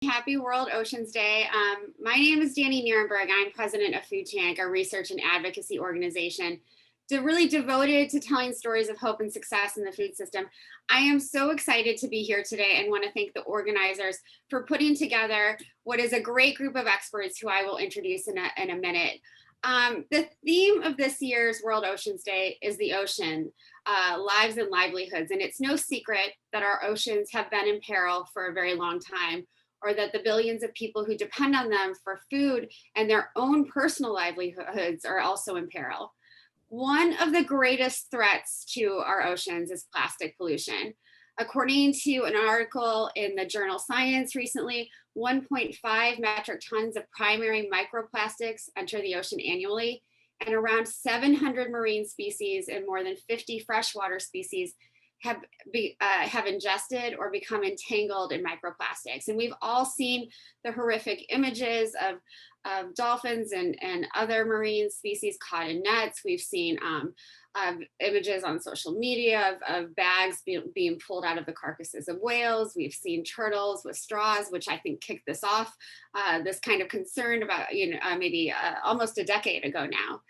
Happy World Oceans Day. My name is Danny Nierenberg. I'm president of Food Tank, a research and advocacy organization really devoted to telling stories of hope and success in the food system. I am so excited to be here today and want to thank the organizers for putting together what is a great group of experts who I will introduce in a minute. The theme of this year's World Oceans Day is the ocean, lives and livelihoods. And it's no secret that our oceans have been in peril for a very long time, or that the billions of people who depend on them for food and their own personal livelihoods are also in peril. One of the greatest threats to our oceans is plastic pollution. According to an article in the journal Science recently, 1.5 metric tons of primary microplastics enter the ocean annually, and around 700 marine species and more than 50 freshwater species have ingested or become entangled in microplastics. And we've all seen the horrific images of dolphins and other marine species caught in nets. We've seen images on social media of bags being pulled out of the carcasses of whales. We've seen turtles with straws, which I think kicked this off, this kind of concern about, maybe almost a decade ago now.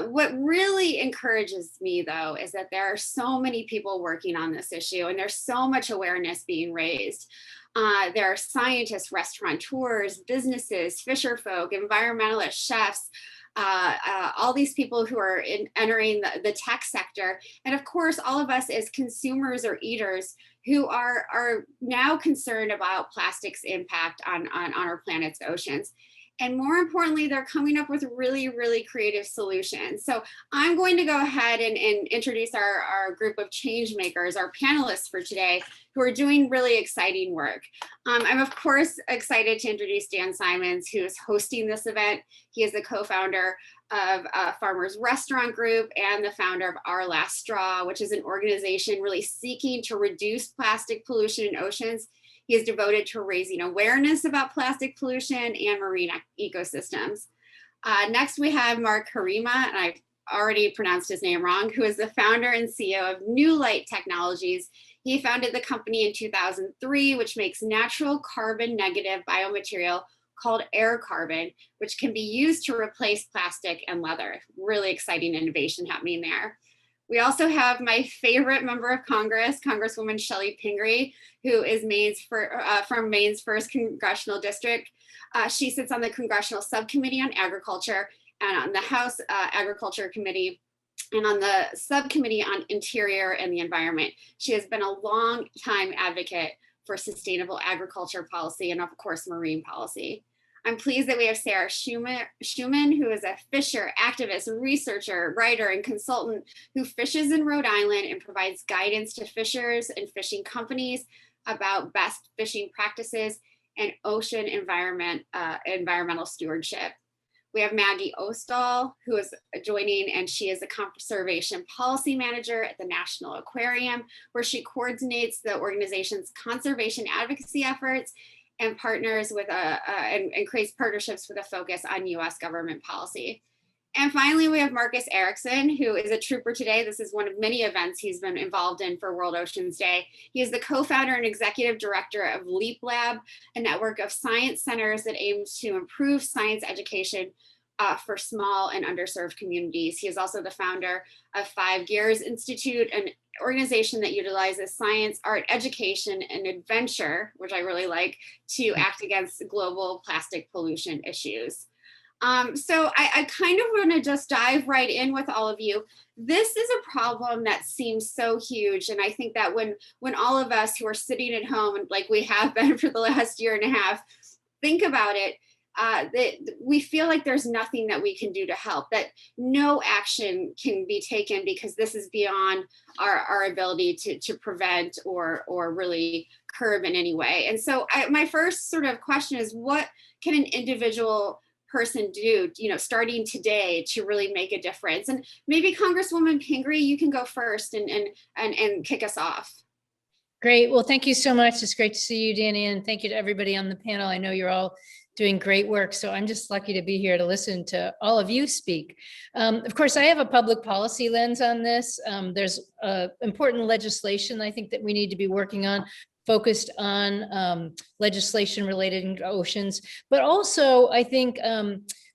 What really encourages me, though, is that there are so many people working on this issue and there's so much awareness being raised. There are scientists, restaurateurs, businesses, fisher folk, environmentalists, chefs, all these people who are entering the tech sector. And of course, all of us as consumers or eaters who are now concerned about plastic's impact on our planet's oceans. And more importantly, they're coming up with really, really creative solutions. So I'm going to go ahead and introduce our group of change makers, our panelists for today, who are doing really exciting work. I'm of course excited to introduce Dan Simons, who is hosting this event. He is the co-founder of Farmers Restaurant Group and the founder of Our Last Straw, which is an organization really seeking to reduce plastic pollution in oceans. He is devoted to raising awareness about plastic pollution and marine ecosystems. Next, we have Mark Herrema, and I've already pronounced his name wrong, who is the founder and CEO of Newlight Technologies. He founded the company in 2003, which makes natural carbon negative biomaterial called air carbon, which can be used to replace plastic and leather. Really exciting innovation happening there. We also have my favorite member of Congress, Congresswoman Chellie Pingree, who is from Maine's 1st Congressional District. She sits on the Congressional Subcommittee on Agriculture and on the House Agriculture Committee and on the Subcommittee on Interior and the Environment. She has been a long time advocate for sustainable agriculture policy and of course, marine policy. I'm pleased that we have Sarah Schumann, who is a fisher, activist, researcher, writer, and consultant who fishes in Rhode Island and provides guidance to fishers and fishing companies about best fishing practices and ocean environmental stewardship. We have Maggie Ostdahl, who is joining, and she is a conservation policy manager at the National Aquarium, where she coordinates the organization's conservation advocacy efforts and partners with and creates partnerships with a focus on US government policy. And finally, we have Marcus Eriksen, who is a trooper today. This is one of many events he's been involved in for World Oceans Day. He is the co-founder and executive director of LEAP Lab, a network of science centers that aims to improve science education for small and underserved communities. He is also the founder of 5 Gears Institute, an organization that utilizes science, art, education, and adventure, which I really like, to act against global plastic pollution issues. So I kind of want to just dive right in with all of you. This is a problem that seems so huge. And I think that when all of us who are sitting at home, like we have been for the last year and a half, think about it, we feel like there's nothing that we can do to help, that no action can be taken because this is beyond our ability to prevent or really curb in any way. And so my first sort of question is, what can an individual person do, starting today to really make a difference? And maybe Congresswoman Pingree, you can go first and kick us off. Great. Well, thank you so much. It's great to see you, Danny, and thank you to everybody on the panel. I know you're all doing great work, so I'm just lucky to be here to listen to all of you speak. Of course, I have a public policy lens on this. There's important legislation I think that we need to be working on, focused on legislation related to oceans, but also I think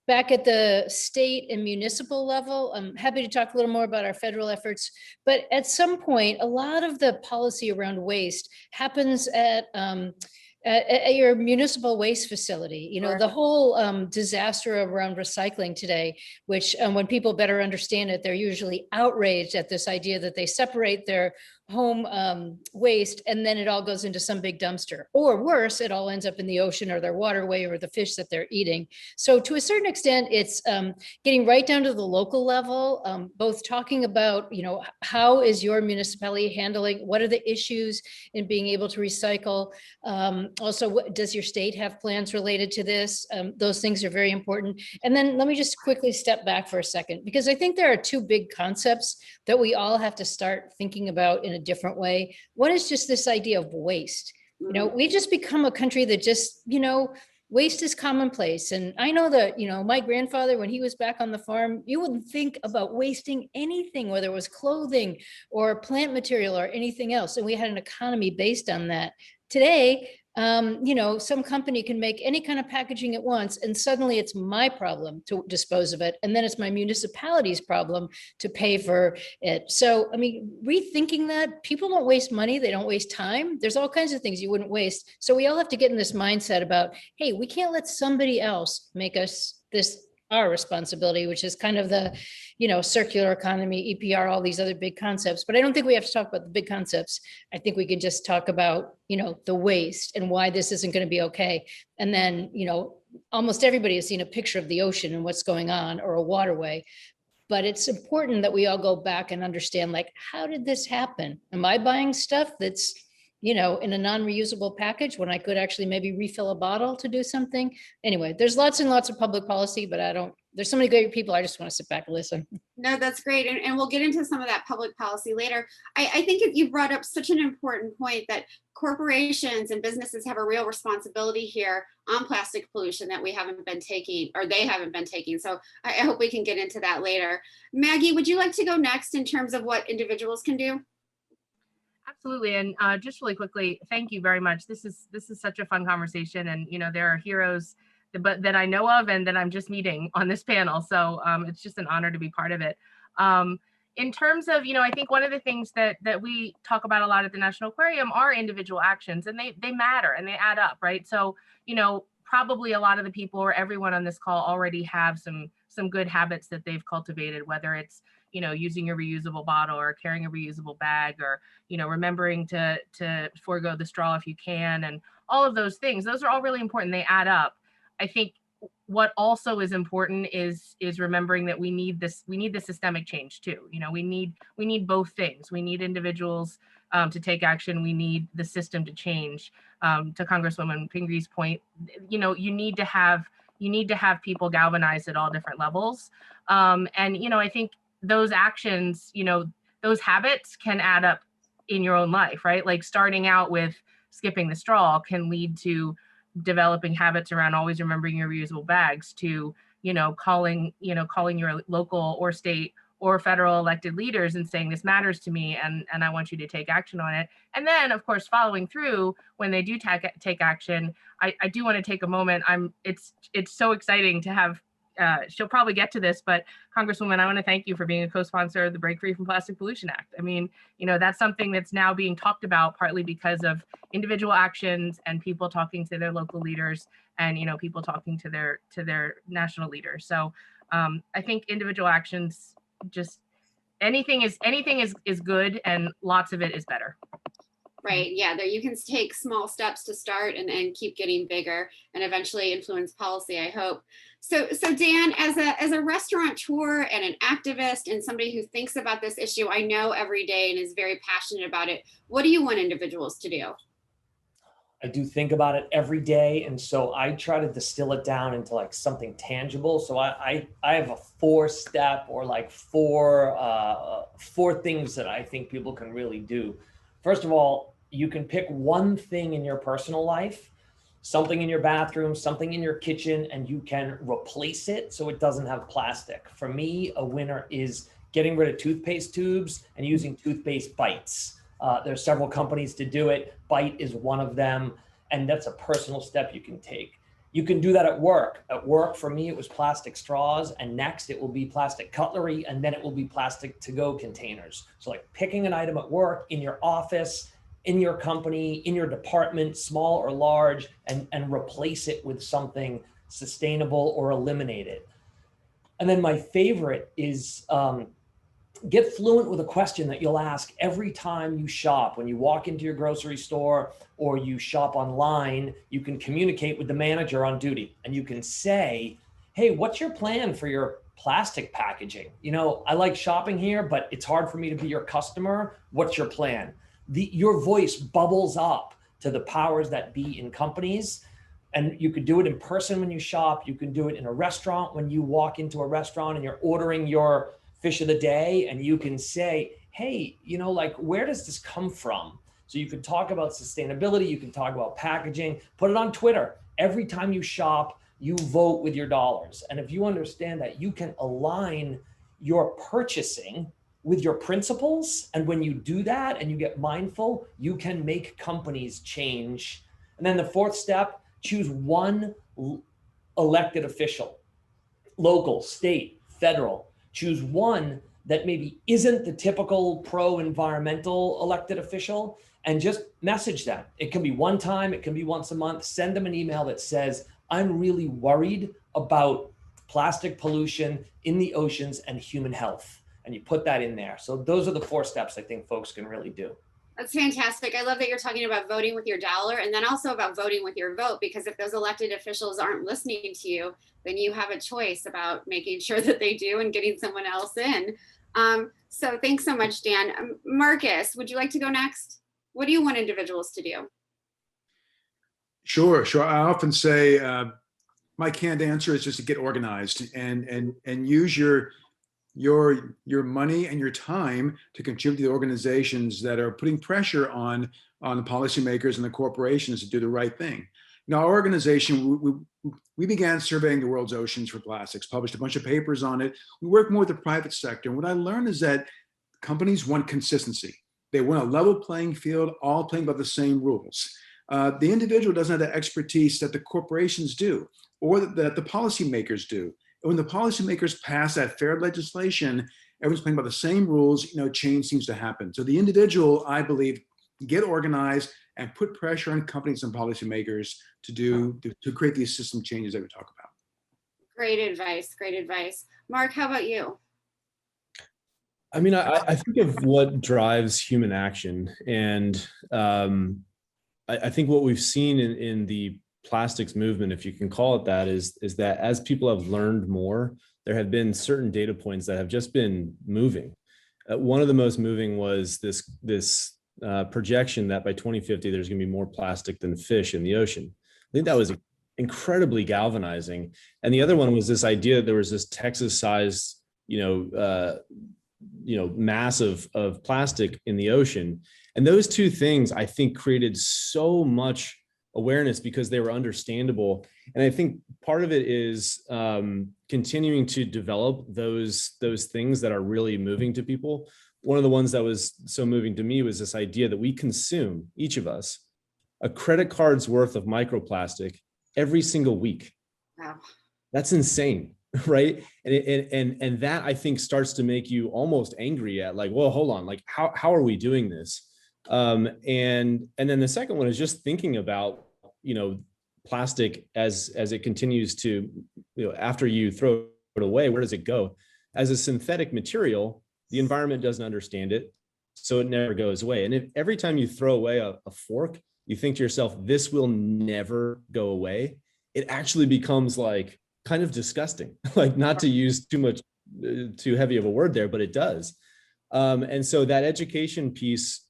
back at the state and municipal level. I'm happy to talk a little more about our federal efforts, but at some point, a lot of the policy around waste happens at your municipal waste facility. You know, the whole disaster around recycling today, which when people better understand it, they're usually outraged at this idea that they separate their home waste and then it all goes into some big dumpster, or worse, it all ends up in the ocean or their waterway or the fish that they're eating. So to a certain extent, it's getting right down to the local level, both talking about, you know, how is your municipality handling, what are the issues in being able to recycle? Also, does your state have plans related to this? Those things are very important. And then let me just quickly step back for a second, because I think there are two big concepts that we all have to start thinking about in a different way. One is just this idea of waste. You know, we just become a country that just, you know, waste is commonplace. And I know that, you know, my grandfather, when he was back on the farm, you wouldn't think about wasting anything, whether it was clothing or plant material or anything else. And we had an economy based on that. Today, you know, some company can make any kind of packaging at once, and suddenly it's my problem to dispose of it. And then it's my municipality's problem to pay for it. So, I mean, rethinking that, people don't waste money, they don't waste time. There's all kinds of things you wouldn't waste. So we all have to get in this mindset about, hey, we can't let somebody else make us this our responsibility, which is kind of the, you know, circular economy, EPR, all these other big concepts. But I don't think we have to talk about the big concepts. I think we can just talk about, you know, the waste and why this isn't going to be okay. And then, you know, almost everybody has seen a picture of the ocean and what's going on, or a waterway. But it's important that we all go back and understand, like, how did this happen? Am I buying stuff that's, you know, in a non-reusable package when I could actually maybe refill a bottle to do something? Anyway, there's lots and lots of public policy, but there's so many great people. I just want to sit back and listen. No, that's great. And we'll get into some of that public policy later. I think you brought up such an important point that corporations and businesses have a real responsibility here on plastic pollution that we haven't been taking, or they haven't been taking. So I hope we can get into that later. Maggie, would you like to go next in terms of what individuals can do? Absolutely. And just really quickly, thank you very much. This is such a fun conversation. And, you know, there are heroes that I know of and that I'm just meeting on this panel. So it's just an honor to be part of it. In terms of, you know, I think one of the things that we talk about a lot at the National Aquarium are individual actions, and they matter and they add up, right? So, you know, probably a lot of the people or everyone on this call already have some good habits that they've cultivated, whether it's, you know, using a reusable bottle or carrying a reusable bag, or, you know, remembering to forego the straw if you can, and all of those things. Those are all really important. They add up. I think what also is important is remembering that we need the systemic change too. You know, we need both things. We need individuals to take action. We need the system to change. To Congresswoman Pingree's point, you know, you need to have people galvanized at all different levels. And, you know, I think those actions, you know, those habits can add up in your own life, right? Like starting out with skipping the straw can lead to developing habits around always remembering your reusable bags, to, you know, calling your local or state or federal elected leaders and saying, this matters to me, and I want you to take action on it. And then, of course, following through when they do take action. I do want to take a moment. It's so exciting to have, she'll probably get to this, but Congresswoman, I want to thank you for being a co-sponsor of the Break Free from Plastic Pollution Act. I mean, you know, that's something that's now being talked about partly because of individual actions and people talking to their local leaders, and, you know, people talking to their national leaders. So I think individual actions, just anything is good, and lots of it is better. Right. Yeah. There you can take small steps to start and keep getting bigger and eventually influence policy, I hope. So Dan, as a restaurateur and an activist and somebody who thinks about this issue, I know every day and is very passionate about it, what do you want individuals to do? I do think about it every day. And so I try to distill it down into like something tangible. So I have a 4-step or like four things that I think people can really do. First of all, you can pick one thing in your personal life, something in your bathroom, something in your kitchen, and you can replace it so it doesn't have plastic. For me, a winner is getting rid of toothpaste tubes and using toothpaste bites. There's several companies to do it. Bite is one of them. And that's a personal step you can take. You can do that at work. At work, for me, it was plastic straws, and next it will be plastic cutlery, and then it will be plastic to-go containers. So like picking an item at work, in your office, in your company, in your department, small or large, and replace it with something sustainable or eliminate it. And then my favorite is get fluent with a question that you'll ask every time you shop. When you walk into your grocery store or you shop online, you can communicate with the manager on duty and you can say, hey, what's your plan for your plastic packaging? You know, I like shopping here, but it's hard for me to be your customer. What's your plan? Your voice bubbles up to the powers that be in companies. And you could do it in person when you shop. You can do it in a restaurant when you walk into a restaurant and you're ordering your fish of the day, and you can say, hey, you know, like, where does this come from? So you can talk about sustainability, you can talk about packaging, put it on Twitter. Every time you shop, you vote with your dollars. And if you understand that you can align your purchasing with your principles, and when you do that and you get mindful, you can make companies change. And then the fourth step, choose one elected official, local, state, federal. Choose one that maybe isn't the typical pro-environmental elected official, and just message them. It can be one time, it can be once a month. Send them an email that says, I'm really worried about plastic pollution in the oceans and human health. And you put that in there. So those are the 4 steps I think folks can really do. That's fantastic. I love that you're talking about voting with your dollar, and then also about voting with your vote, because if those elected officials aren't listening to you, then you have a choice about making sure that they do and getting someone else in. So thanks so much, Dan. Marcus, would you like to go next? What do you want individuals to do? Sure. I often say my canned answer is just to get organized and use your money and your time to contribute to the organizations that are putting pressure on the policymakers and the corporations to do the right thing. Now, our organization, we began surveying the world's oceans for plastics, published a bunch of papers on it. We work more with the private sector. And what I learned is that companies want consistency. They want a level playing field, all playing by the same rules. The individual doesn't have the expertise that the corporations do, or that the policymakers do. When the policymakers pass that fair legislation, everyone's playing by the same rules, you know, change seems to happen. So the individual, I believe, get organized and put pressure on companies and policymakers to create these system changes that we talk about. Great advice. Great advice. Mark, how about you? I mean, I think of what drives human action. And I think what we've seen in the plastics movement, if you can call it that, is that as people have learned more, there have been certain data points that have just been moving. One of the most moving was this projection that by 2050, there's going to be more plastic than fish in the ocean. I think that was incredibly galvanizing. And the other one was this idea that there was this Texas-sized, mass of plastic in the ocean. And those two things, I think, created so much awareness because they were understandable. And I think part of it is continuing to develop those things that are really moving to people. One of the ones that was so moving to me was this idea that we consume, each of us, a credit card's worth of microplastic every single week. Wow. That's insane, right? And that, I think, starts to make you almost angry at, like, well, hold on, like, how are we doing this? And then the second one is just thinking about, plastic as it continues to, after you throw it away, where does it go? As a synthetic material, the environment doesn't understand it, so it never goes away. And if every time you throw away a fork, you think to yourself, this will never go away, it actually becomes like kind of disgusting, like, not to use too heavy of a word there, but it does. And so that education piece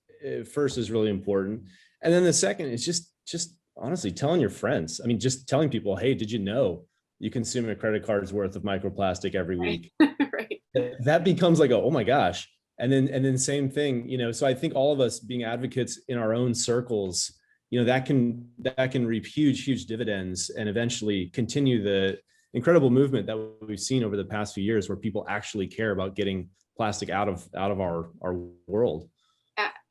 first is really important. And then the second is just honestly telling your friends. I mean, just telling people, hey, did you know you consume a credit card's worth of microplastic every week? Right. That becomes like, oh my gosh. And then same thing, so I think all of us being advocates in our own circles, that can reap huge dividends and eventually continue the incredible movement that we've seen over the past few years, where people actually care about getting plastic out of our world.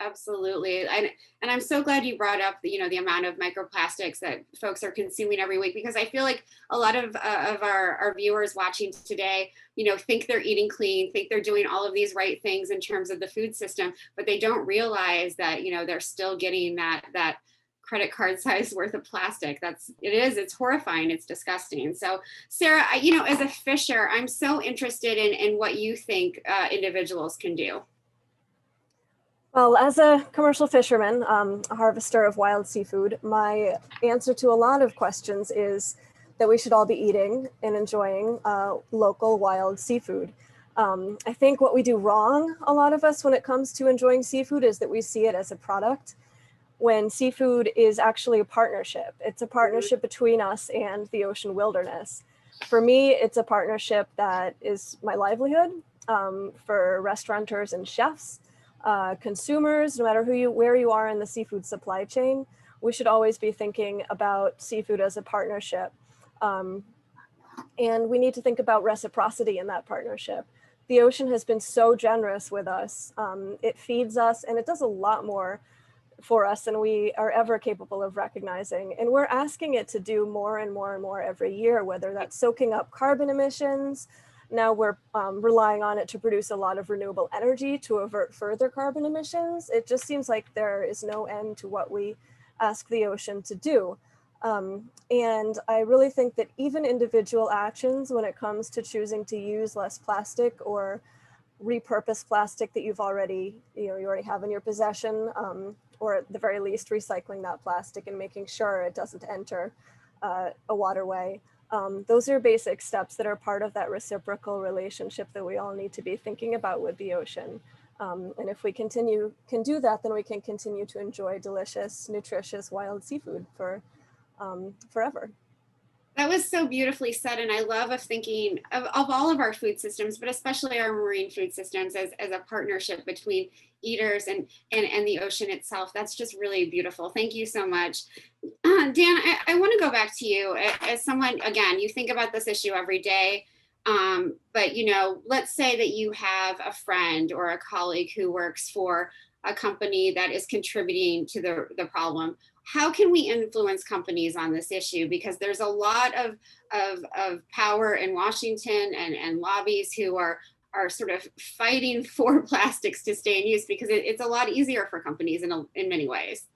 Absolutely. And I'm so glad you brought up, the amount of microplastics that folks are consuming every week, because I feel like a lot of our viewers watching today, think they're eating clean, think they're doing all of these right things in terms of the food system, but they don't realize that, they're still getting that credit card size worth of plastic. It's horrifying. It's disgusting. So Sarah, as a fisher, I'm so interested in what you think individuals can do. Well, as a commercial fisherman, a harvester of wild seafood, my answer to a lot of questions is that we should all be eating and enjoying local wild seafood. I think what we do wrong, a lot of us, when it comes to enjoying seafood, is that we see it as a product, when seafood is actually a partnership. It's a partnership between us and the ocean wilderness. For me, it's a partnership that is my livelihood. For restaurateurs and chefs, consumers, no matter where you are in the seafood supply chain, we should always be thinking about seafood as a partnership. And we need to think about reciprocity in that partnership. The ocean has been so generous with us. It feeds us, and it does a lot more for us than we are ever capable of recognizing. And we're asking it to do more and more and more every year, whether that's soaking up carbon emissions. Now we're relying on it to produce a lot of renewable energy to avert further carbon emissions. It just seems like there is no end to what we ask the ocean to do. And I really think that even individual actions, when it comes to choosing to use less plastic or repurpose plastic that you already have in your possession, or at the very least recycling that plastic and making sure it doesn't enter a waterway. Those are basic steps that are part of that reciprocal relationship that we all need to be thinking about with the ocean. And if we can do that, then we can continue to enjoy delicious, nutritious wild seafood for forever. That was so beautifully said. And I love thinking of all of our food systems, but especially our marine food systems as a partnership between eaters and the ocean itself. That's just really beautiful. Thank you so much. Dan, I want to go back to you as someone, again, you think about this issue every day, but let's say that you have a friend or a colleague who works for a company that is contributing to the problem. How can we influence companies on this issue? Because there's a lot of power in Washington and lobbies who are sort of fighting for plastics to stay in use, because it's a lot easier for companies in many ways.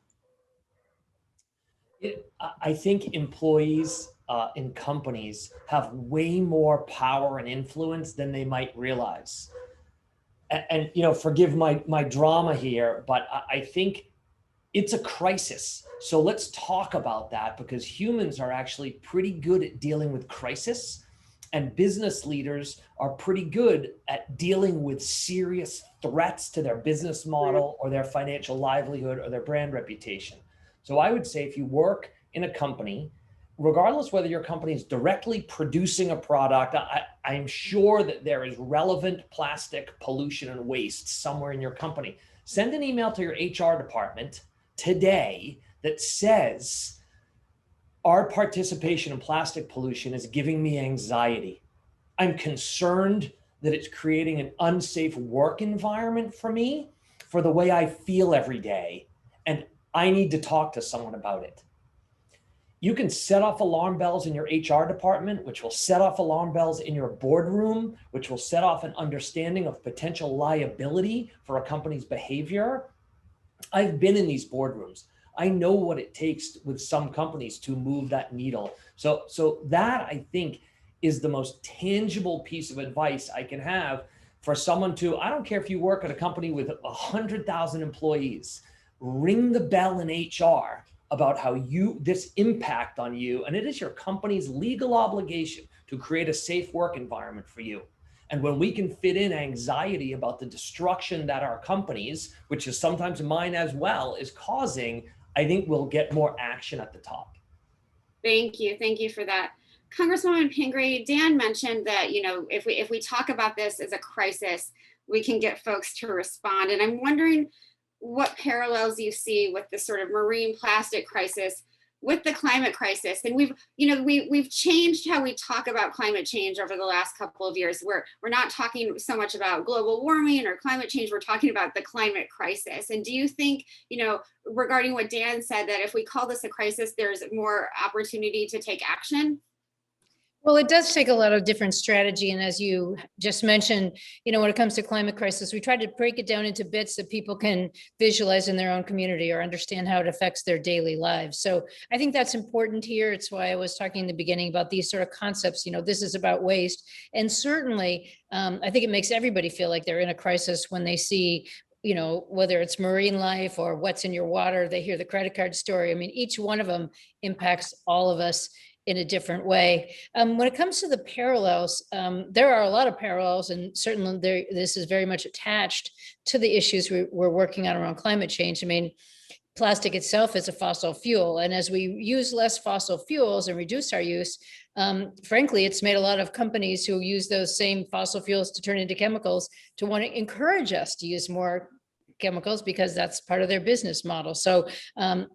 I think employees in companies have way more power and influence than they might realize. And forgive my drama here, but I think it's a crisis. So let's talk about that, because humans are actually pretty good at dealing with crisis, and business leaders are pretty good at dealing with serious threats to their business model or their financial livelihood or their brand reputation. So I would say, if you work in a company, regardless whether your company is directly producing a product, I'm sure that there is relevant plastic pollution and waste somewhere in your company. Send an email to your HR department today that says, our participation in plastic pollution is giving me anxiety. I'm concerned that it's creating an unsafe work environment for me, for the way I feel every day, and I need to talk to someone about it. You can set off alarm bells in your HR department, which will set off alarm bells in your boardroom, which will set off an understanding of potential liability for a company's behavior. I've been in these boardrooms. I know what it takes with some companies to move that needle. So that, I think, is the most tangible piece of advice I can have for someone to, I don't care if you work at a company with 100,000 employees, ring the bell in HR about how this impact on you, and it is your company's legal obligation to create a safe work environment for you. And when we can fit in anxiety about the destruction that our companies, which is sometimes mine as well, is causing, I think we'll get more action at the top. Thank you for that. Congresswoman Pingree, Dan mentioned that, if we talk about this as a crisis, we can get folks to respond. And I'm wondering what parallels you see with the sort of marine plastic crisis with the climate crisis, and we've changed how we talk about climate change over the last couple of years. We're not talking so much about global warming or climate change. We're talking about the climate crisis. And do you think, regarding what Dan said, that if we call this a crisis, there's more opportunity to take action? Well, it does take a lot of different strategy. And as you just mentioned, when it comes to climate crisis, we try to break it down into bits that people can visualize in their own community or understand how it affects their daily lives. So I think that's important here. It's why I was talking in the beginning about these sort of concepts. This is about waste. And certainly, I think it makes everybody feel like they're in a crisis when they see whether it's marine life or what's in your water, they hear the credit card story. I mean, each one of them impacts all of us in a different way. When it comes to the parallels, there are a lot of parallels, and certainly this is very much attached to the issues we're working on around climate change. I mean, plastic itself is a fossil fuel, and as we use less fossil fuels and reduce our use, frankly, it's made a lot of companies who use those same fossil fuels to turn into chemicals to want to encourage us to use more chemicals because that's part of their business model. So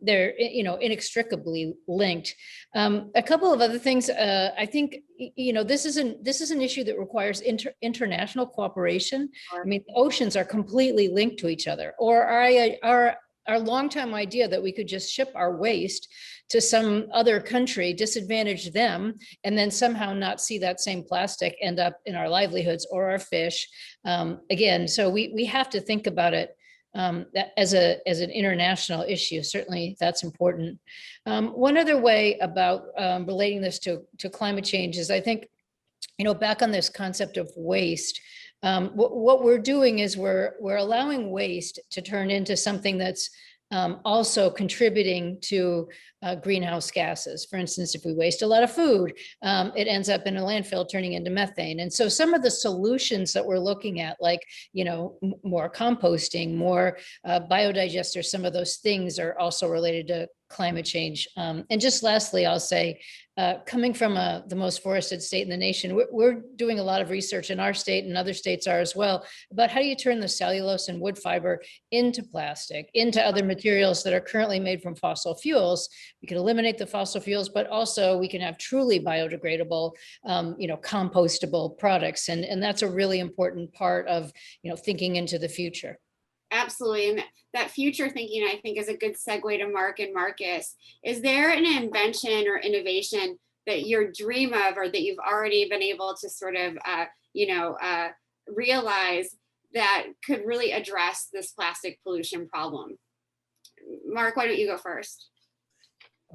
they're inextricably linked. A couple of other things. I think this is an issue that requires international cooperation. I mean, oceans are completely linked to each other. Or our long-time idea that we could just ship our waste to some other country, disadvantage them, and then somehow not see that same plastic end up in our livelihoods or our fish. Again, so we have to think about it that as an international issue. Certainly that's important. One other way about relating this to climate change is, I think, back on this concept of waste, what we're doing is we're allowing waste to turn into something that's also contributing to greenhouse gases. For instance, if we waste a lot of food, it ends up in a landfill turning into methane. And so some of the solutions that we're looking at, like, more composting, more biodigesters, some of those things are also related to climate change. And just lastly, I'll say, coming from the most forested state in the nation, we're doing a lot of research in our state, and other states are as well, about how do you turn the cellulose and wood fiber into plastic, into other materials that are currently made from fossil fuels. We can eliminate the fossil fuels, but also we can have truly biodegradable, compostable products. And that's a really important part of, thinking into the future. Absolutely. And that future thinking, I think, is a good segue to Mark and Marcus. Is there an invention or innovation that you dream of, or that you've already been able to sort of, realize that could really address this plastic pollution problem? Mark, why don't you go first?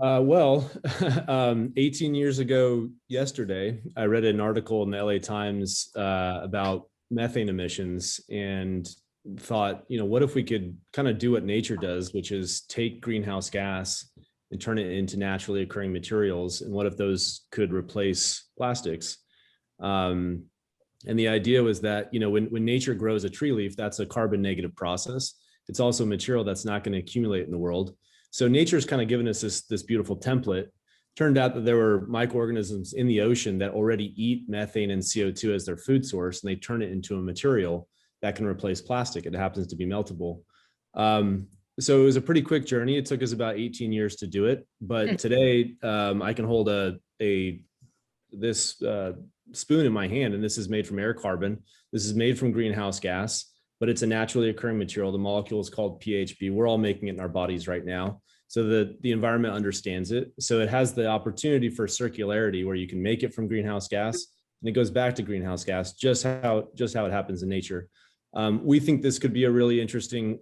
18 years ago yesterday, I read an article in the LA Times about methane emissions, and thought, what if we could kind of do what nature does, which is take greenhouse gas and turn it into naturally occurring materials, and what if those could replace plastics? And the idea was that, when nature grows a tree leaf, that's a carbon negative process. It's also a material that's not going to accumulate in the world. So nature's kind of given us this beautiful template. Turned out that there were microorganisms in the ocean that already eat methane and CO2 as their food source, and they turn it into a material that can replace plastic. It happens to be meltable. So it was a pretty quick journey. It took us about 18 years to do it. But today I can hold this spoon in my hand, and this is made from air carbon. This is made from greenhouse gas, but it's a naturally occurring material. The molecule is called PHB. We're all making it in our bodies right now. So the environment understands it. So it has the opportunity for circularity, where you can make it from greenhouse gas and it goes back to greenhouse gas, just how it happens in nature. We think this could be a really interesting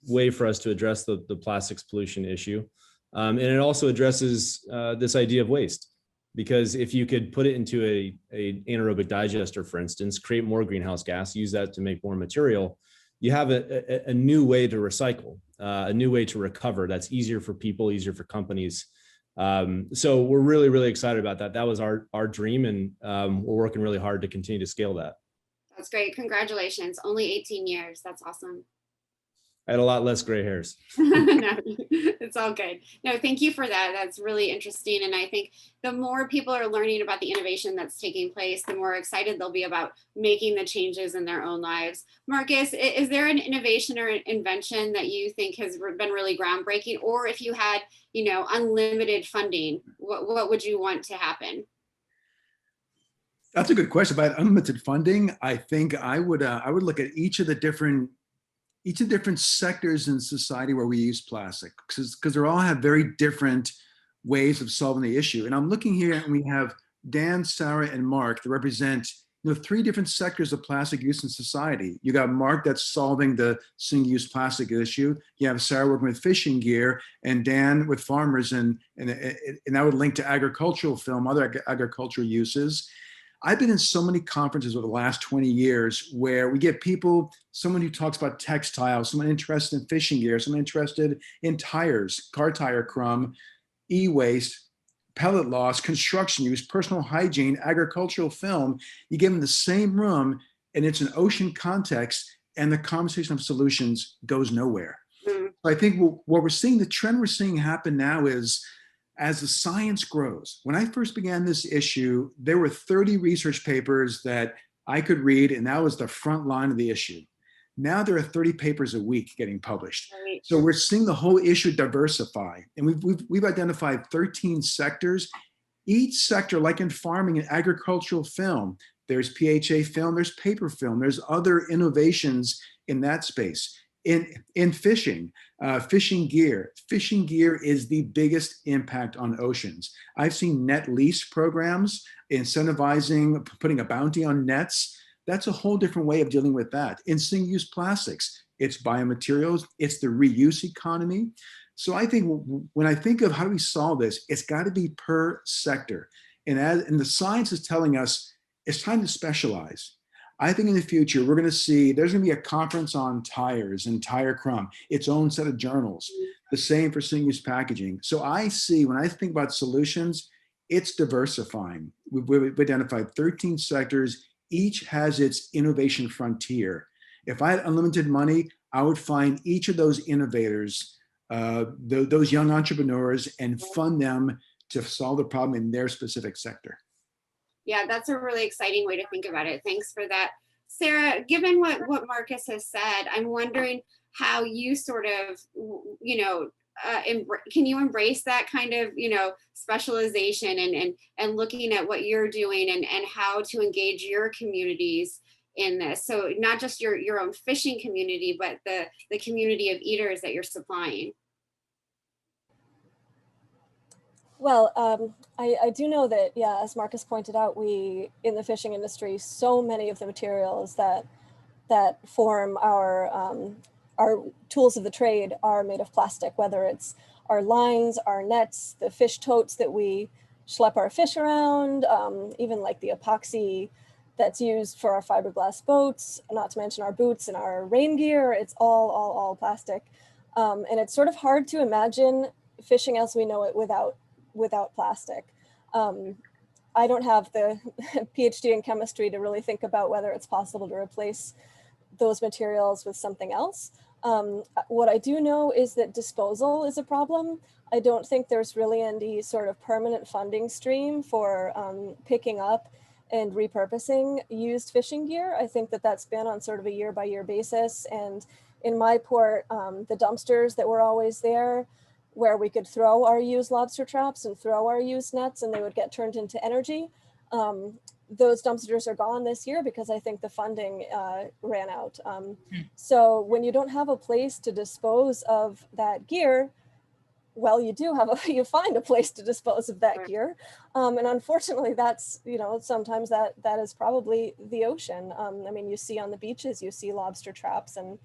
way for us to address the plastics pollution issue. And it also addresses this idea of waste, because if you could put it into a anaerobic digester, for instance, create more greenhouse gas, use that to make more material, you have a new way to recycle, a new way to recover that's easier for people, easier for companies. So we're really, really excited about that. That was our dream, and we're working really hard to continue to scale that. That's great. Congratulations. Only 18 years. That's awesome. I had a lot less gray hairs. No, it's all good. No, thank you for that. That's really interesting. And I think the more people are learning about the innovation that's taking place, the more excited they'll be about making the changes in their own lives. Marcus, is there an innovation or an invention that you think has been really groundbreaking? Or if you had, unlimited funding, what would you want to happen? That's a good question. About unlimited funding, I think I would look at each of the different sectors in society where we use plastic, because they all have very different ways of solving the issue. And I'm looking here, and we have Dan, Sarah, and Mark that represent three different sectors of plastic use in society. You got Mark that's solving the single-use plastic issue. You have Sarah working with fishing gear, and Dan with farmers, and that would link to agricultural film, other agricultural uses. I've been in so many conferences over the last 20 years where we get people, someone who talks about textiles, someone interested in fishing gear, someone interested in tires, car tire crumb, e-waste, pellet loss, construction use, personal hygiene, agricultural film. You give them the same room and it's an ocean context, and the conversation of solutions goes nowhere. I think what we're seeing, the trend we're seeing happen now is, as the science grows, when I first began this issue, there were 30 research papers that I could read, and that was the front line of the issue. Now there are 30 papers a week getting published. Right. So we're seeing the whole issue diversify, and we've identified 13 sectors. Each sector, like in farming and agricultural film, there's PHA film, there's paper film, there's other innovations in that space. In fishing, fishing gear is the biggest impact on oceans. I've seen net lease programs incentivizing, putting a bounty on nets. That's a whole different way of dealing with that. In single-use plastics, it's biomaterials, it's the reuse economy. So I think when I think of how do we solve this, it's got to be per sector. And the science is telling us it's time to specialize. I think in the future, we're going to see, there's going to be a conference on tires and tire crumb, its own set of journals, the same for single-use packaging. So I see, when I think about solutions, it's diversifying. We've identified 13 sectors, each has its innovation frontier. If I had unlimited money, I would find each of those innovators, those young entrepreneurs, and fund them to solve the problem in their specific sector. Yeah, that's a really exciting way to think about it. Thanks for that. Sarah, given what Marcus has said, I'm wondering how you sort of, can you embrace that kind of, specialization and looking at what you're doing and how to engage your communities in this? So not just your own fishing community, but the community of eaters that you're supplying. Well, I do know that, yeah, as Marcus pointed out, we, in the fishing industry, so many of the materials that form our tools of the trade are made of plastic, whether it's our lines, our nets, the fish totes that we schlep our fish around, even like the epoxy that's used for our fiberglass boats, not to mention our boots and our rain gear. It's all plastic. And it's sort of hard to imagine fishing as we know it without plastic. I don't have the PhD in chemistry to really think about whether it's possible to replace those materials with something else. What I do know is that disposal is a problem. I don't think there's really any sort of permanent funding stream for picking up and repurposing used fishing gear. I think that that's been on sort of a year-by-year basis. And in my port, the dumpsters that were always there, where we could throw our used lobster traps and throw our used nets and they would get turned into energy. Those dumpsters are gone this year because I think the funding ran out. So when you don't have a place to dispose of that gear, well, you find a place to dispose of that gear. And unfortunately, that's, sometimes that is probably the ocean. I mean, you see on the beaches, you see lobster traps and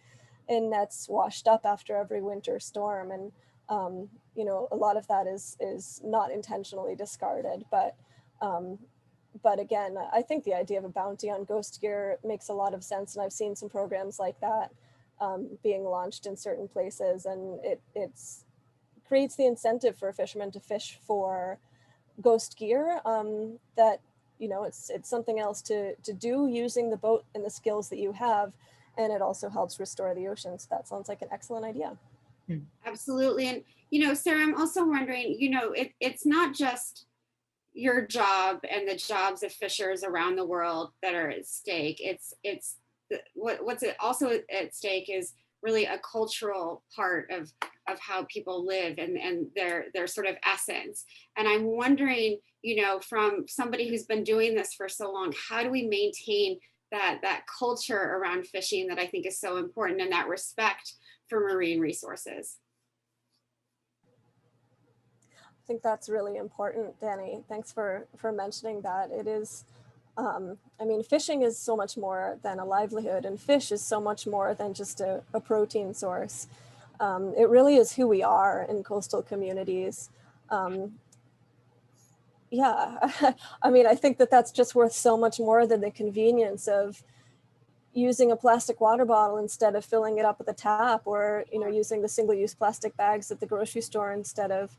nets washed up after every winter storm. And a lot of that is not intentionally discarded, but again, I think the idea of a bounty on ghost gear makes a lot of sense. And I've seen some programs like that being launched in certain places, and it creates the incentive for a fisherman to fish for ghost gear that, it's something else to do using the boat and the skills that you have. and it also helps restore the ocean. So that sounds like an excellent idea. Absolutely. And, Sarah, I'm also wondering, it's not just your job and the jobs of fishers around the world that are at stake. What's also at stake is really a cultural part of how people live and their sort of essence. And I'm wondering, from somebody who's been doing this for so long, how do we maintain that culture around fishing that I think is so important, and that respect for marine resources? I think that's really important, Danny. Thanks for mentioning that. It is, I mean, fishing is so much more than a livelihood, and fish is so much more than just a protein source. It really is who we are in coastal communities. Yeah, I mean, I think that's just worth so much more than the convenience of using a plastic water bottle instead of filling it up at the tap, or using the single-use plastic bags at the grocery store instead of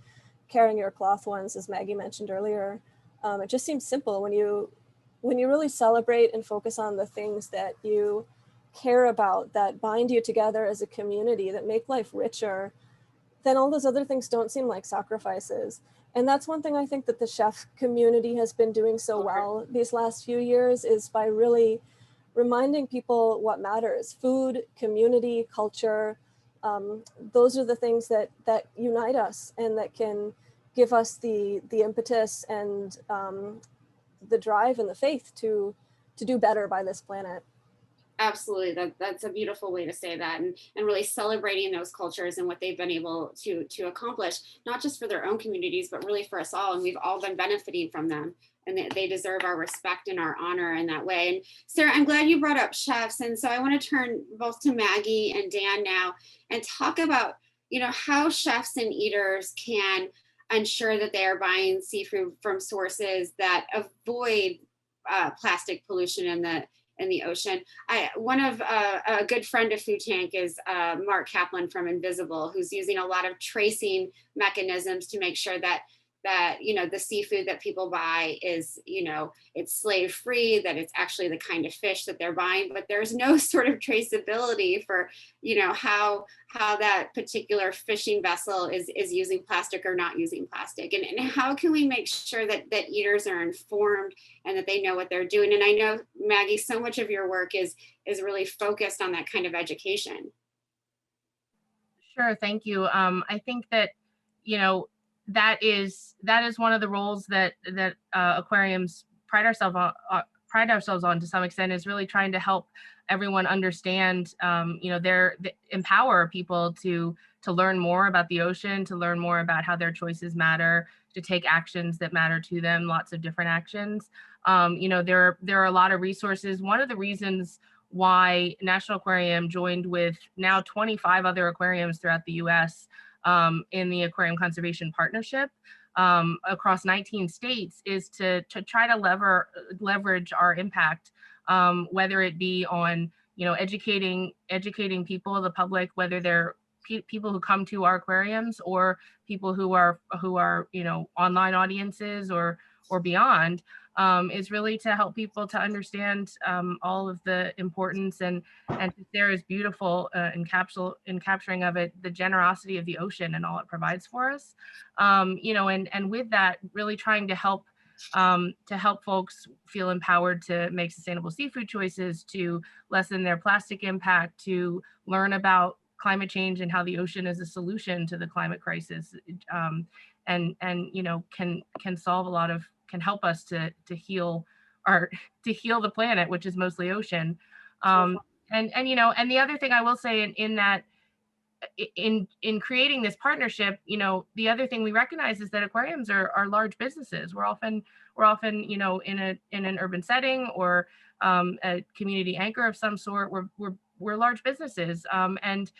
carrying your cloth ones, as Maggie mentioned earlier. It just seems simple when you really celebrate and focus on the things that you care about, that bind you together as a community, that make life richer, then all those other things don't seem like sacrifices. And that's one thing I think that the chef community has been doing so well these last few years, is by really reminding people what matters: food, community, culture. Those are the things that unite us and that can give us the impetus and the drive and the faith to do better by this planet. Absolutely. That's a beautiful way to say that, and really celebrating those cultures and what they've been able to accomplish, not just for their own communities, but really for us all. And we've all been benefiting from them, and they deserve our respect and our honor in that way. And Sarah, I'm glad you brought up chefs. And so I want to turn both to Maggie and Dan now and talk about, how chefs and eaters can ensure that they are buying seafood from sources that avoid plastic pollution in the ocean. A good friend of Food Tank is Mark Kaplan from Invisible, who's using a lot of tracing mechanisms to make sure that the seafood that people buy is, it's slave free, that it's actually the kind of fish that they're buying, but there's no sort of traceability for, how that particular fishing vessel is using plastic or not using plastic. And how can we make sure that eaters are informed and that they know what they're doing? And I know, Maggie, so much of your work is really focused on that kind of education. Sure, thank you. I think that, that is one of the roles that aquariums pride ourselves on to some extent, is really trying to help everyone understand, empower people to learn more about the ocean, to learn more about how their choices matter, to take actions that matter to them, lots of different actions. There are a lot of resources. One of the reasons why National Aquarium joined with now 25 other aquariums throughout the US in the Aquarium Conservation Partnership across 19 states is to try to leverage our impact, whether it be on, educating people, the public, whether they're people who come to our aquariums or people who are online audiences or beyond, is really to help people to understand all of the importance and Sarah's beautiful in capturing of it, the generosity of the ocean and all it provides for us. And with that, really trying to help folks feel empowered to make sustainable seafood choices, to lessen their plastic impact, to learn about climate change and how the ocean is a solution to the climate crisis, and can solve a lot of, can help us to heal the planet, which is mostly ocean. And the other thing I will say in that, in creating this partnership, the other thing we recognize is that aquariums are large businesses. We're often in an urban setting or a community anchor of some sort. We're large businesses, and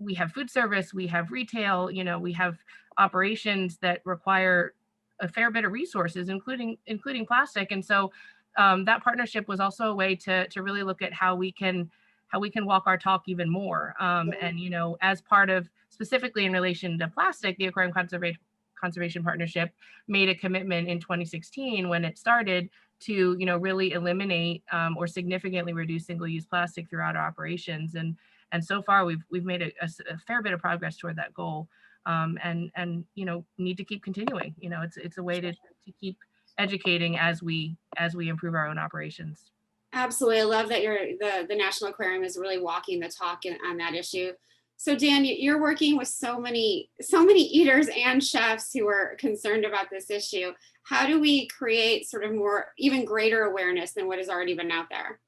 we have food service, we have retail, we have operations that require a fair bit of resources, including plastic. And so that partnership was also a way to really look at how we can walk our talk even more. And as part of, specifically in relation to plastic, the Aquarium Conservation Partnership made a commitment in 2016 when it started to, really eliminate or significantly reduce single-use plastic throughout our operations. And so far we've made a fair bit of progress toward that goal. And need to keep continuing. It's a way to keep educating as we improve our own operations. Absolutely. I love that the National Aquarium is really walking the talk on that issue. So Dan, you're working with so many eaters and chefs who are concerned about this issue. How do we create sort of even greater awareness than what has already been out there?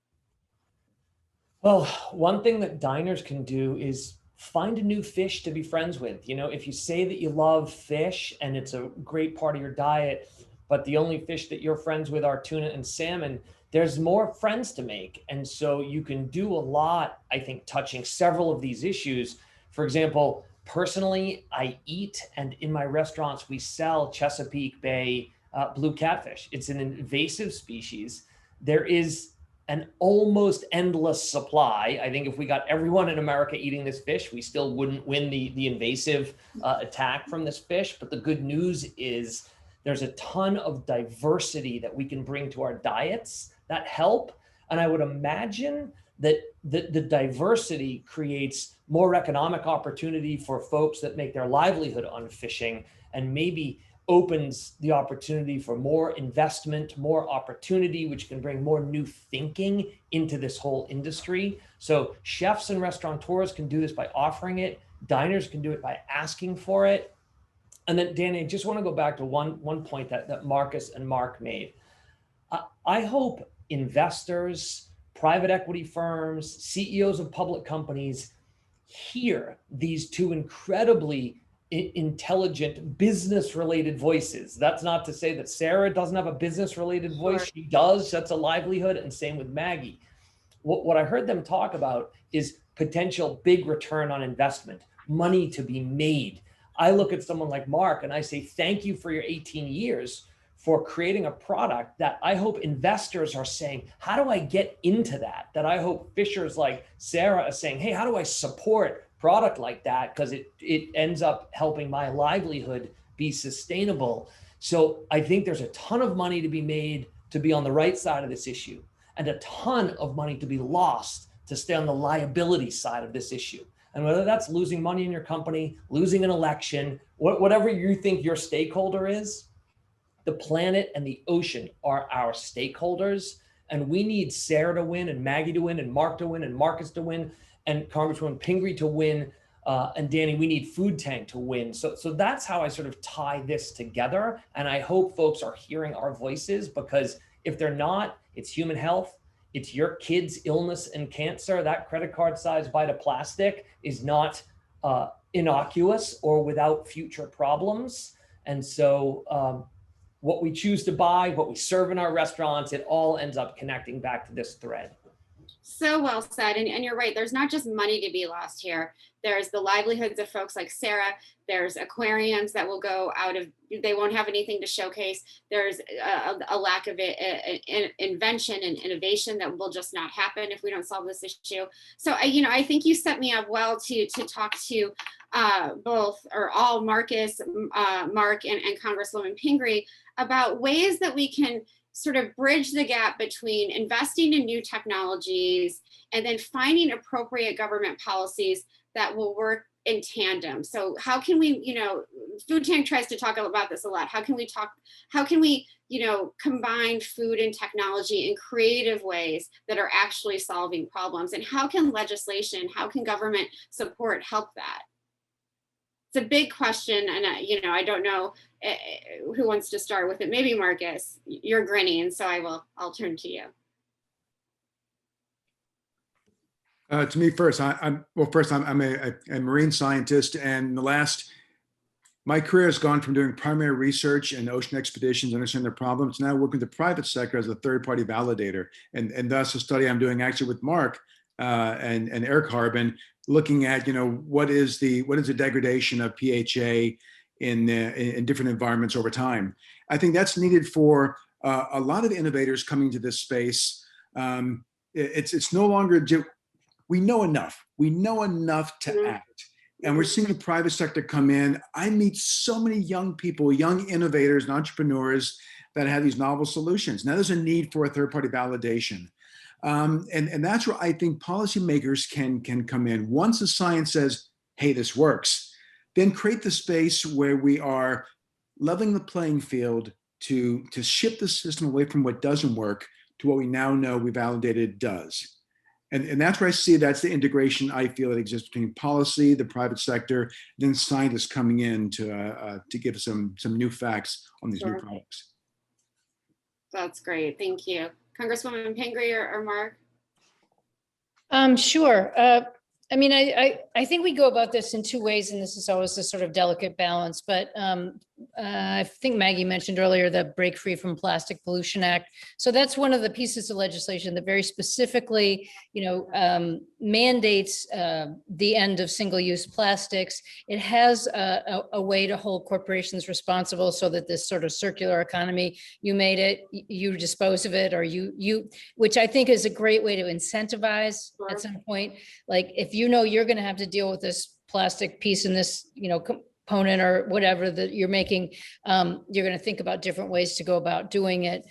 Well, one thing that diners can do is find a new fish to be friends with. If you say that you love fish and it's a great part of your diet, but the only fish that you're friends with are tuna and salmon, there's more friends to make. And so you can do a lot, I think, touching several of these issues. For example, personally, I eat, and in my restaurants, we sell Chesapeake Bay blue catfish. It's an invasive species. There is an almost endless supply. I think if we got everyone in America eating this fish, we still wouldn't win the invasive attack from this fish. But the good news is there's a ton of diversity that we can bring to our diets that help. And I would imagine that the diversity creates more economic opportunity for folks that make their livelihood on fishing, and maybe opens the opportunity for more investment, more opportunity, which can bring more new thinking into this whole industry. So chefs and restaurateurs can do this by offering it. Diners can do it by asking for it. And then, Danny, I just want to go back to one point that Marcus and Mark made. I hope investors, private equity firms, CEOs of public companies hear these two incredibly intelligent business-related voices. That's not to say that Sarah doesn't have a business-related voice. Sure. She does. That's a livelihood, and same with Maggie. What I heard them talk about is potential big return on investment, money to be made. I look at someone like Mark and I say, thank you for your 18 years for creating a product that I hope investors are saying, how do I get into that? That I hope fishers like Sarah are saying, hey, how do I support product like that? Because it ends up helping my livelihood be sustainable. So I think there's a ton of money to be made to be on the right side of this issue, and a ton of money to be lost to stay on the liability side of this issue. And whether that's losing money in your company, losing an election, whatever you think your stakeholder is, the planet and the ocean are our stakeholders. And we need Sarah to win, and Maggie to win, and Mark to win, and Marcus to win, and Congresswoman Pingree to win. And Danny, we need Food Tank to win. So that's how I sort of tie this together. And I hope folks are hearing our voices, because if they're not, it's human health. It's your kid's illness and cancer. That credit card size bite of plastic is not innocuous or without future problems. And so what we choose to buy, what we serve in our restaurants, it all ends up connecting back to this thread. So well said. And you're right. There's not just money to be lost here. There's the livelihoods of folks like Sarah. There's aquariums that will go out of, they won't have anything to showcase. There's a lack of invention and innovation that will just not happen if we don't solve this issue. So, I think you set me up well to talk to both or all Marcus, Mark, and Congresswoman Pingree about ways that we can sort of bridge the gap between investing in new technologies and then finding appropriate government policies that will work in tandem. So how can we, Food Tank tries to talk about this a lot. How can we combine food and technology in creative ways that are actually solving problems? And how can legislation, how can government support help that? It's a big question, and I don't know who wants to start with it. Maybe Marcus. You're grinning, so I'll turn to you. To me first, I'm a marine scientist, and my career has gone from doing primary research and ocean expeditions, understanding their problems, now working with the private sector as a third-party validator, and thus a study I'm doing actually with Mark and air carbon, looking at what is the degradation of PHA in different environments over time. I think that's needed for a lot of innovators coming to this space. It's no longer we know enough. We know enough to act. And we're seeing the private sector come in. I meet so many young people, young innovators and entrepreneurs that have these novel solutions. Now there's a need for a third-party validation. And that's where I think policymakers can come in. Once the science says, hey, this works, then create the space where we are leveling the playing field to shift the system away from what doesn't work to what we now know we validated does. And that's where I see that's the integration I feel that exists between policy, the private sector, then scientists coming in to give some new facts on these new products. That's great. Thank you. Congresswoman Pingree or Mark? Sure. I mean, I think we go about this in two ways, and this is always a sort of delicate balance. But I think Maggie mentioned earlier the Break Free from Plastic Pollution Act. So that's one of the pieces of legislation that very specifically, mandates the end of single-use plastics. It has a way to hold corporations responsible so that this sort of circular economy, you made it, you dispose of it, or you, which I think is a great way to incentivize at some point. Like if you know you're going to have to deal with this plastic piece in this, component or whatever that you're making, you're going to think about different ways to go about doing it.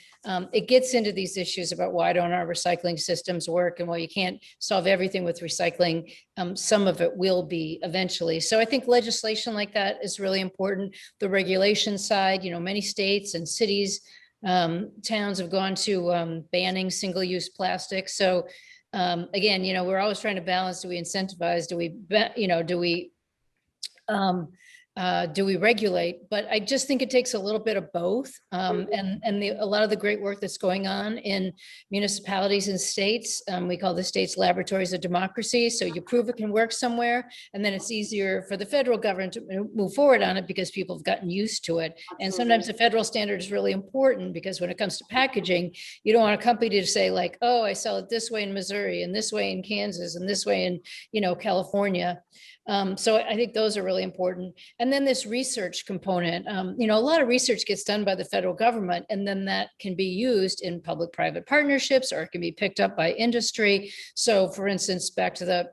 It gets into these issues about why don't our recycling systems work, and well, you can't solve everything with recycling. Some of it will be eventually. So I think legislation like that is really important. The regulation side, many states and cities, towns have gone to banning single-use plastic. So again, we're always trying to balance, do we incentivize, do we regulate? But I just think it takes a little bit of both. And a lot of the great work that's going on in municipalities and states, we call the states laboratories of democracy. So you prove it can work somewhere, and then it's easier for the federal government to move forward on it because people have gotten used to it. And sometimes the federal standard is really important because when it comes to packaging, you don't want a company to say like, oh, I sell it this way in Missouri and this way in Kansas and this way in, California. So I think those are really important. And then this research component, a lot of research gets done by the federal government, and then that can be used in public-private partnerships, or it can be picked up by industry. So for instance, back to the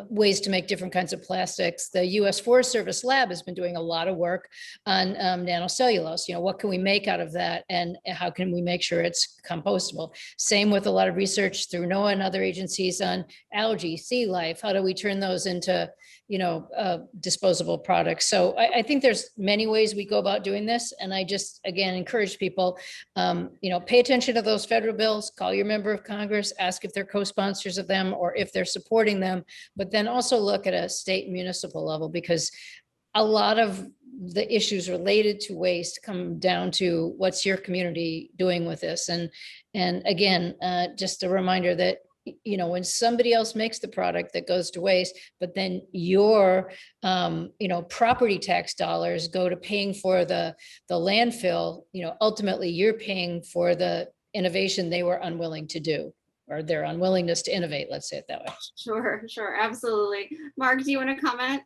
ways to make different kinds of plastics. The U.S. Forest Service lab has been doing a lot of work on nanocellulose. What can we make out of that, and how can we make sure it's compostable? Same with a lot of research through NOAA and other agencies on algae, sea life. How do we turn those into, disposable products? So I think there's many ways we go about doing this, and I just again encourage people, pay attention to those federal bills. Call your member of Congress, ask if they're co-sponsors of them or if they're supporting them. But then also look at a state and municipal level, because a lot of the issues related to waste come down to what's your community doing with this. And again, just a reminder that, when somebody else makes the product that goes to waste, but then your, property tax dollars go to paying for the landfill, ultimately you're paying for the innovation they were unwilling to do, or their unwillingness to innovate, let's say it that way. Sure, absolutely. Mark, do you want to comment?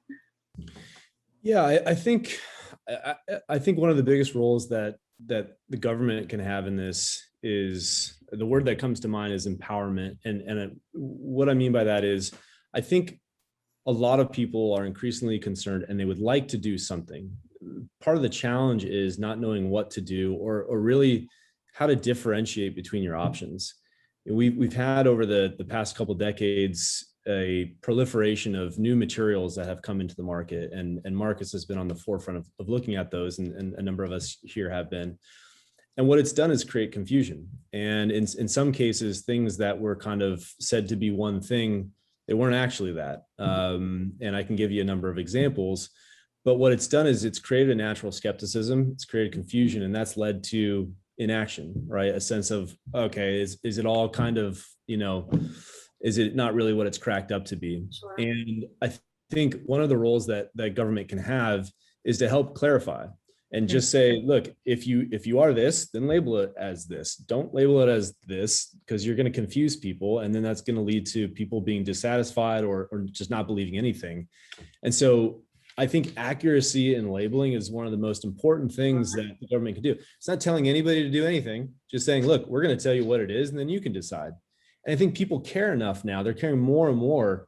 Yeah, I think one of the biggest roles that the government can have in this is, the word that comes to mind is empowerment. And what I mean by that is, I think a lot of people are increasingly concerned and they would like to do something. Part of the challenge is not knowing what to do, or really how to differentiate between your options. We've had over the past couple of decades a proliferation of new materials that have come into the market, and Marcus has been on the forefront of looking at those, and a number of us here have been. And what it's done is create confusion. And in some cases, things that were kind of said to be one thing, they weren't actually that. And I can give you a number of examples. But what it's done is it's created a natural skepticism, it's created confusion, and that's led to inaction, right? A sense of, okay, is it all kind of, is it not really what it's cracked up to be? Sure. And I think one of the roles that government can have is to help clarify and just say, look, if you are this, then label it as this. Don't label it as this, because you're going to confuse people, and then that's going to lead to people being dissatisfied or just not believing anything. And so I think accuracy in labeling is one of the most important things that the government can do. It's not telling anybody to do anything, just saying, look, we're going to tell you what it is, and then you can decide. And I think people care enough now, they're caring more and more,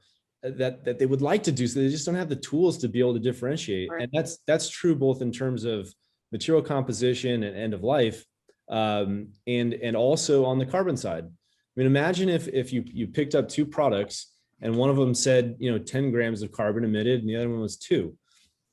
that they would like to do, so they just don't have the tools to be able to differentiate. Right. And that's true both in terms of material composition and end of life, and also on the carbon side. I mean, imagine if you picked up two products and one of them said, 10 grams of carbon emitted and the other one was 2.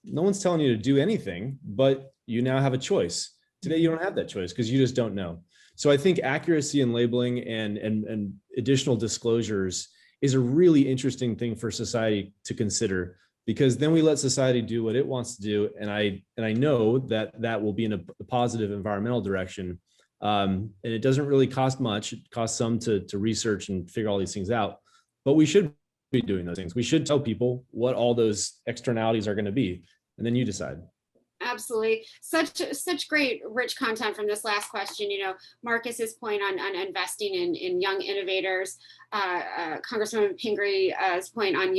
No one's telling you to do anything, but you now have a choice. Today, you don't have that choice because you just don't know. So I think accuracy in labeling and additional disclosures is a really interesting thing for society to consider, because then we let society do what it wants to do. And I know that will be in a positive environmental direction. And it doesn't really cost much. It costs some to research and figure all these things out, but we should be doing those things. We should tell people what all those externalities are going to be, and then you decide. Absolutely. Such great, rich content from this last question. Marcus's point on investing in young innovators, Congresswoman Pingree's point on,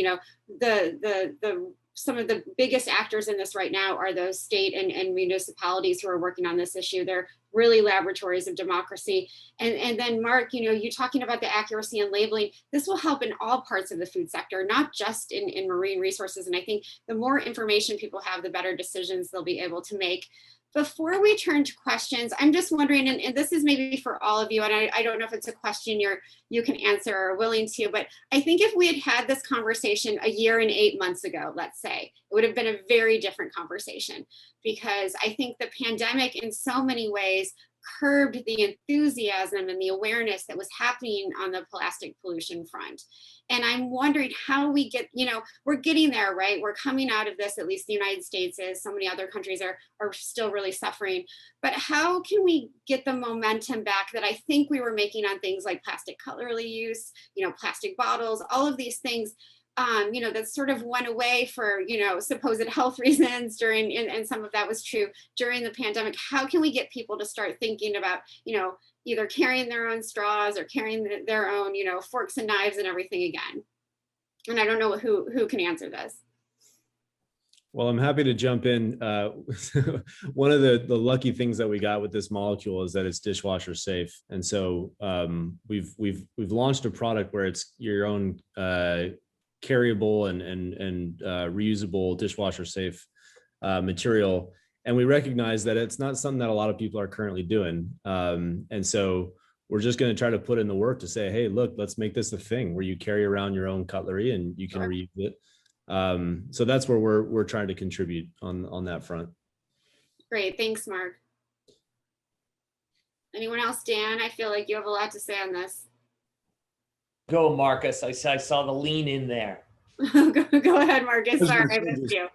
the some of the biggest actors in this right now are those state and municipalities who are working on this issue. They're really laboratories of democracy. And then Mark, you talking about the accuracy and labeling, this will help in all parts of the food sector, not just in marine resources. And I think the more information people have, the better decisions they'll be able to make. Before we turn to questions, I'm just wondering, and this is maybe for all of you, and I don't know if it's a question you can answer or willing to, but I think if we had had this conversation a year and 8 months ago, let's say, it would have been a very different conversation, because I think the pandemic in so many ways curbed the enthusiasm and the awareness that was happening on the plastic pollution front. And I'm wondering how we get, we're getting there, right? We're coming out of this, at least the United States is. So many other countries are still really suffering. But how can we get the momentum back that I think we were making on things like plastic cutlery use, plastic bottles, all of these things, that sort of went away for, supposed health reasons during, and some of that was true during the pandemic. How can we get people to start thinking about, either carrying their own straws or carrying their own, forks and knives and everything again? And I don't know who can answer this. Well, I'm happy to jump in. One of the lucky things that we got with this molecule is that it's dishwasher safe. And so we've launched a product where it's your own carryable and reusable dishwasher safe material. And we recognize that it's not something that a lot of people are currently doing. And so we're just going to try to put in the work to say, hey, look, let's make this a thing where you carry around your own cutlery and you can reuse it. So that's where we're trying to contribute on that front. Great. Thanks, Mark. Anyone else? Dan, I feel like you have a lot to say on this. Go, Marcus. I saw the lean in there. Go ahead, Marcus. Sorry, I missed you.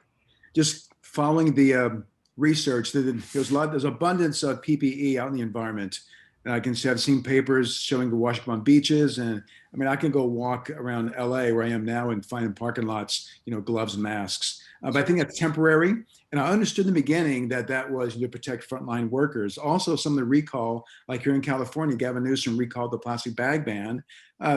Just following the research, there's abundance of PPE out in the environment. And I've seen papers showing the washing on beaches, and I mean, I can go walk around LA where I am now and find in parking lots, gloves and masks. But I think that's temporary. And I understood in the beginning that was to protect frontline workers. Also, some of the recall, like here in California, Gavin Newsom recalled the plastic bag ban,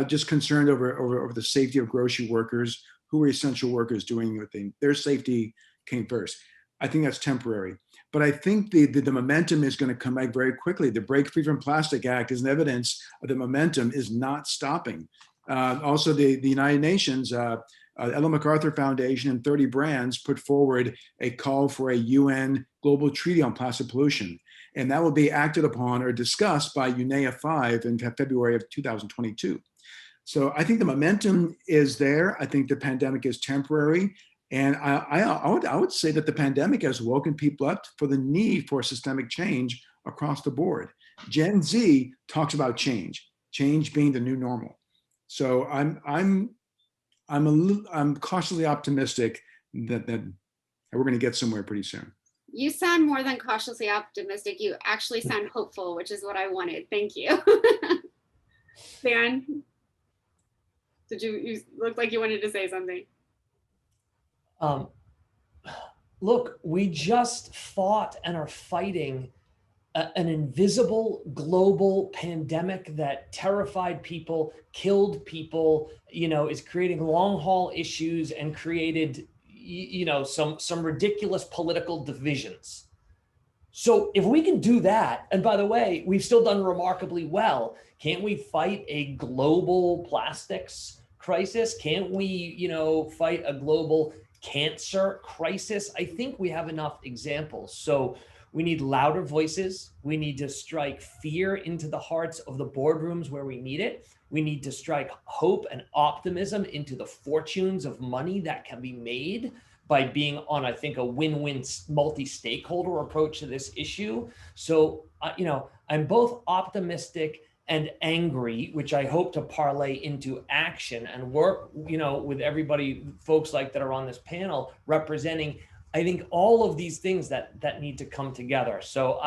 just concerned over the safety of grocery workers who are essential workers doing what their safety came first. I think that's temporary. But I think the momentum is going to come back very quickly. The Break Free from Plastic Act is an evidence of the momentum is not stopping. Also, the United Nations, Ellen MacArthur Foundation and 30 brands put forward a call for a UN global treaty on plastic pollution. And that will be acted upon or discussed by UNEA 5 in February of 2022. So I think the momentum is there. I think the pandemic is temporary. And I would say that the pandemic has woken people up for the need for systemic change across the board. Gen Z talks about change being the new normal. So I'm cautiously optimistic that we're going to get somewhere pretty soon. You sound more than cautiously optimistic. You actually sound hopeful, which is what I wanted. Thank you. Dan, you look like you wanted to say something. Look, we just fought and are fighting an invisible global pandemic that terrified people, killed people, is creating long haul issues and created, some ridiculous political divisions. So if we can do that, and by the way, we've still done remarkably well, can't we fight a global plastics crisis? Can't we, fight a global cancer crisis? I think we have enough examples. So we need louder voices. We need to strike fear into the hearts of the boardrooms where we need it. We need to strike hope and optimism into the fortunes of money that can be made by being on, I think, a win-win multi-stakeholder approach to this issue. So, I'm both optimistic and angry, which I hope to parlay into action and work, with everybody, folks like that are on this panel representing, I think, all of these things that need to come together. So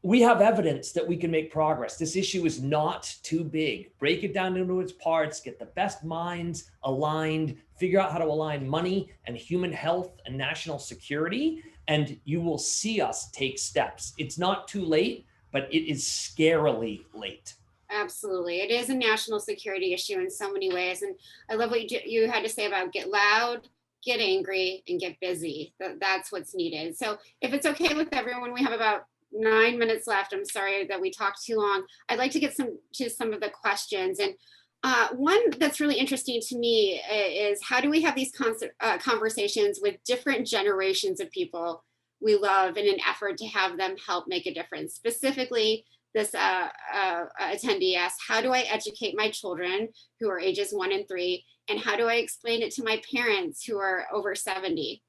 we have evidence that we can make progress. This issue is not too big. Break it down into its parts, get the best minds aligned, figure out how to align money and human health and national security, and you will see us take steps. It's not too late, but it is scarily late. Absolutely. It is a national security issue in so many ways. And I love what you had to say about get loud, get angry, and get busy. That's what's needed. So if it's okay with everyone, we have about 9 minutes left. I'm sorry that we talked too long. I'd like to get to some of the questions. And one that's really interesting to me is, how do we have these conversations with different generations of people we love in an effort to have them help make a difference? Specifically, this attendee asked, how do I educate my children who are ages 1 and 3? And how do I explain it to my parents who are over 70?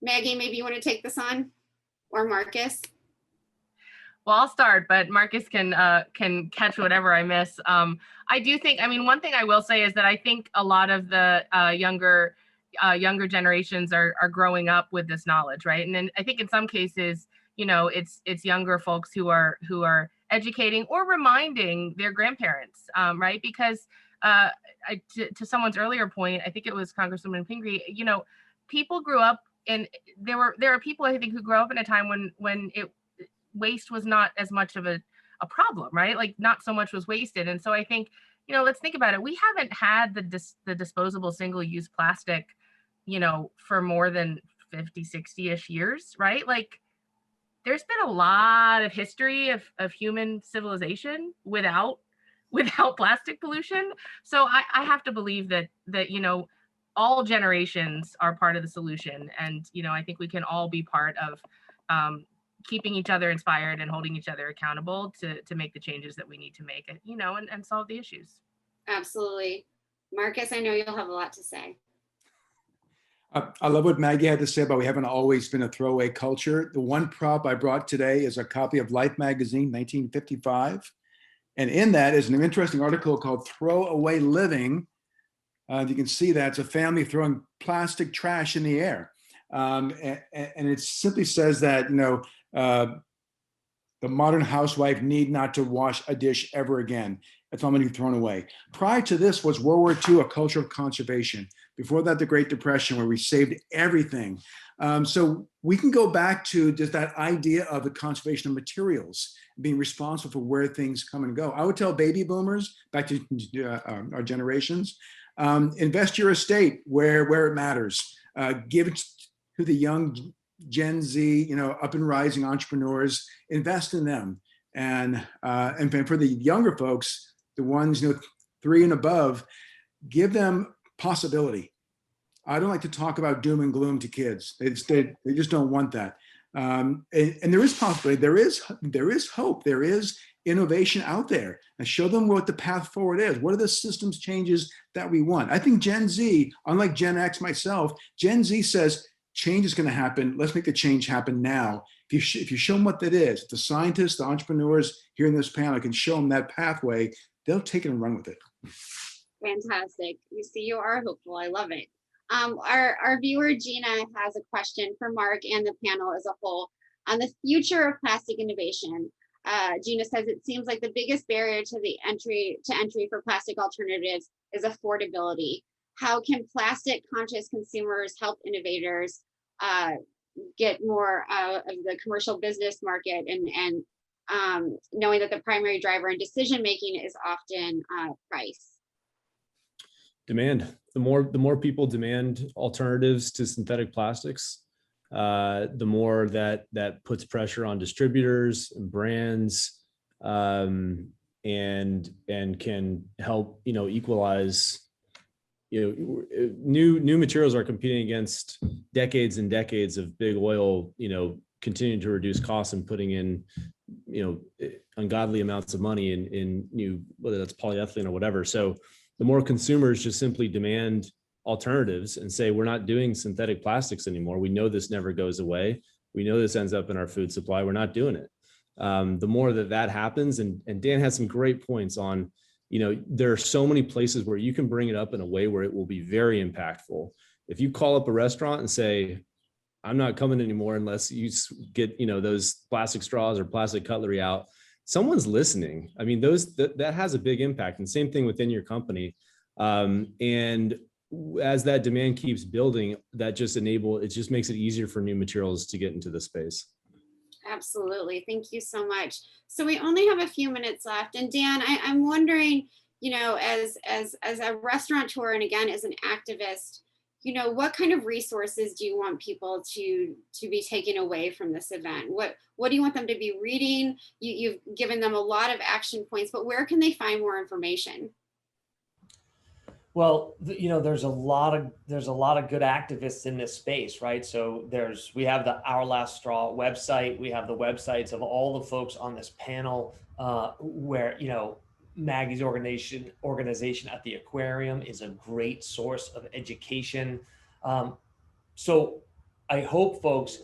Maggie, maybe you want to take this on? Or Marcus? Well, I'll start, but Marcus can catch whatever I miss. I do think, one thing I will say is that I think a lot of the younger generations are growing up with this knowledge, right? And then I think in some cases, it's younger folks who are educating or reminding their grandparents, right? Because to someone's earlier point, I think it was Congresswoman Pingree, people grew up, and there are people, I think, who grew up in a time when waste was not as much of a problem, right? Like, not so much was wasted. And so I think, let's think about it. We haven't had the disposable single-use plastic, for more than 50, 60-ish years, right? Like, there's been a lot of history of human civilization without plastic pollution. So I have to believe that all generations are part of the solution. And, I think we can all be part of keeping each other inspired and holding each other accountable to make the changes that we need to make, and solve the issues. Absolutely. Marcus, I know you'll have a lot to say. I love what Maggie had to say about we haven't always been a throwaway culture. The one prop I brought today is a copy of Life magazine, 1955. And in that is an interesting article called Throwaway Living. You can see that it's a family throwing plastic trash in the air. And it simply says that, the modern housewife need not to wash a dish ever again. That's all going to be thrown away. Prior to this was World War II, a culture of conservation. Before that, the Great Depression, where we saved everything. So we can go back to just that idea of the conservation of materials, being responsible for where things come and go. I would tell baby boomers, back to our generations, invest your estate where it matters. Give it to the young Gen Z, up and rising entrepreneurs. Invest in them, and for the younger folks, the ones 3 and above, give them possibility. I don't like to talk about doom and gloom to kids. They just don't want that. And there is possibility. There is hope. There is innovation out there. And show them what the path forward is. What are the systems changes that we want? I think Gen Z, unlike Gen X myself, Gen Z says change is going to happen. Let's make the change happen now. If you show them what that is, the scientists, the entrepreneurs here in this panel can show them that pathway, they'll take it and run with it. Fantastic. You see, you are hopeful. I love it. Our viewer Gina has a question for Mark and the panel as a whole on the future of plastic innovation. Gina says, it seems like the biggest barrier to entry for plastic alternatives is affordability. How can plastic conscious consumers help innovators get more of the commercial business market, and knowing that the primary driver in decision making is often price? Demand. The more people demand alternatives to synthetic plastics, the more that puts pressure on distributors and brands, and and can help, equalize, new materials are competing against decades and decades of big oil, continuing to reduce costs and putting in, ungodly amounts of money in new, whether that's polyethylene or whatever. So the more consumers just simply demand alternatives and say, we're not doing synthetic plastics anymore. We know this never goes away. We know this ends up in our food supply. We're not doing it. The more that happens, and Dan has some great points on, there are so many places where you can bring it up in a way where it will be very impactful. If you call up a restaurant and say, I'm not coming anymore unless you get, those plastic straws or plastic cutlery out, someone's listening. I mean, that has a big impact, and same thing within your company. And as that demand keeps building, it just makes it easier for new materials to get into the space. Absolutely. Thank you so much. So we only have a few minutes left. And Dan, I'm wondering, as a restaurateur and again, as an activist, what kind of resources do you want people to be taking away from this event? What do you want them to be reading? You've given them a lot of action points, but where can they find more information? Well, there's a lot of good activists in this space, right? So we have the Our Last Straw website. We have the websites of all the folks on this panel, where Maggie's organization at the Aquarium is a great source of education. So I hope folks,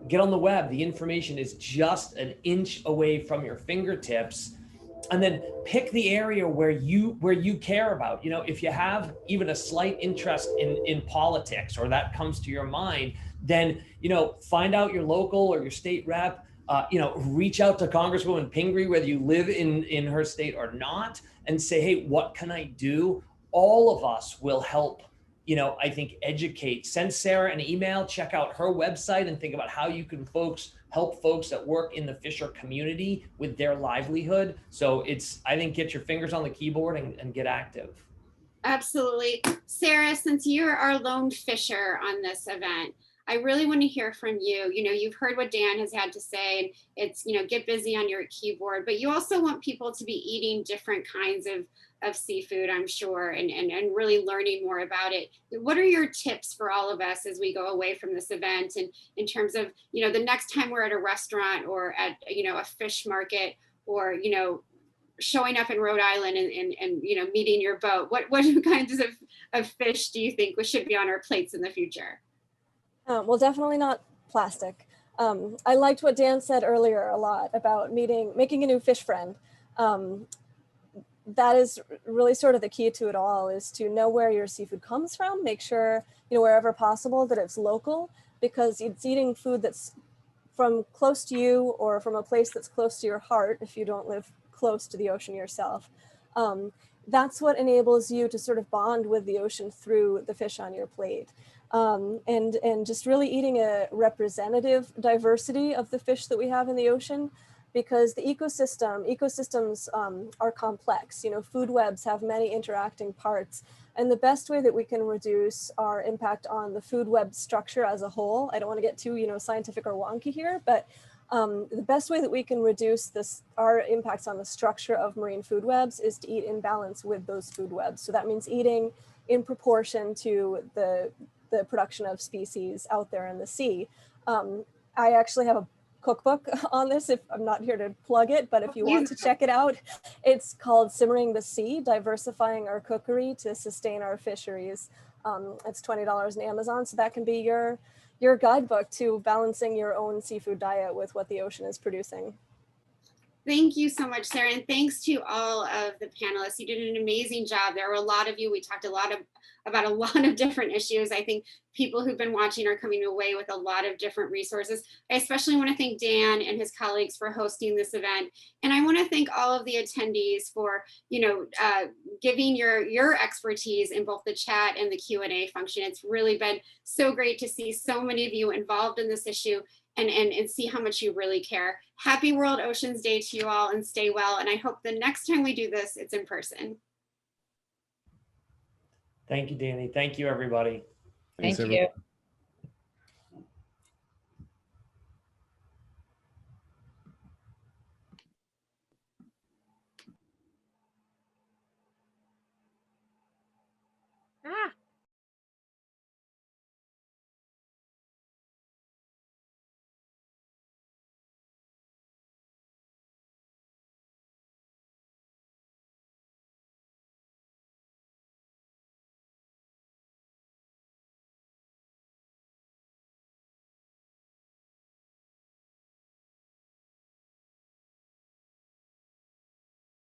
get on the web. The information is just an inch away from your fingertips. And then pick the area where you care about. If you have even a slight interest in politics, or that comes to your mind, then find out your local or your state rep. Reach out to Congresswoman Pingree, whether you live in her state or not, and say, hey, what can I do? All of us will help. I think educate. Send Sarah an email. Check out her website and think about how you can help folks that work in the Fisher community with their livelihood. So I think get your fingers on the keyboard and get active. Absolutely. Sarah, since you're our lone Fisher on this event, I really want to hear from you. You've heard what Dan has had to say, and it's, get busy on your keyboard, but you also want people to be eating different kinds of seafood, I'm sure, and really learning more about it. What are your tips for all of us as we go away from this event, and in terms of, the next time we're at a restaurant or at, a fish market, or, showing up in Rhode Island and meeting your boat? What kinds of fish do you think should be on our plates in the future? Well, definitely not plastic. I liked what Dan said earlier a lot about making a new fish friend. That is really sort of the key to it all, is to know where your seafood comes from. Make sure, wherever possible, that it's local, because it's eating food that's from close to you or from a place that's close to your heart if you don't live close to the ocean yourself. That's what enables you to sort of bond with the ocean through the fish on your plate. And just really eating a representative diversity of the fish that we have in the ocean, because the ecosystems are complex. Food webs have many interacting parts, and the best way that we can reduce our impact on the food web structure as a whole, I don't want to get too scientific or wonky here, but the best way that we can reduce our impacts on the structure of marine food webs is to eat in balance with those food webs. So that means eating in proportion to the production of species out there in the sea. I actually have a cookbook on this, if I'm not here to plug it, but if you want to check it out, it's called Simmering the Sea, Diversifying Our Cookery to Sustain Our Fisheries. It's $20 on Amazon, so that can be your guidebook to balancing your own seafood diet with what the ocean is producing. Thank you so much, Sarah, and thanks to all of the panelists. You did an amazing job. There were a lot of you. We talked about a lot of different issues. I think people who've been watching are coming away with a lot of different resources. I especially want to thank Dan and his colleagues for hosting this event. And I want to thank all of the attendees for, giving your expertise in both the chat and the Q&A function. It's really been so great to see so many of you involved in this issue and see how much you really care. Happy World Oceans Day to you all, and stay well. And I hope the next time we do this, it's in person. Thank you, Danny. Thank you, everybody. Thank you.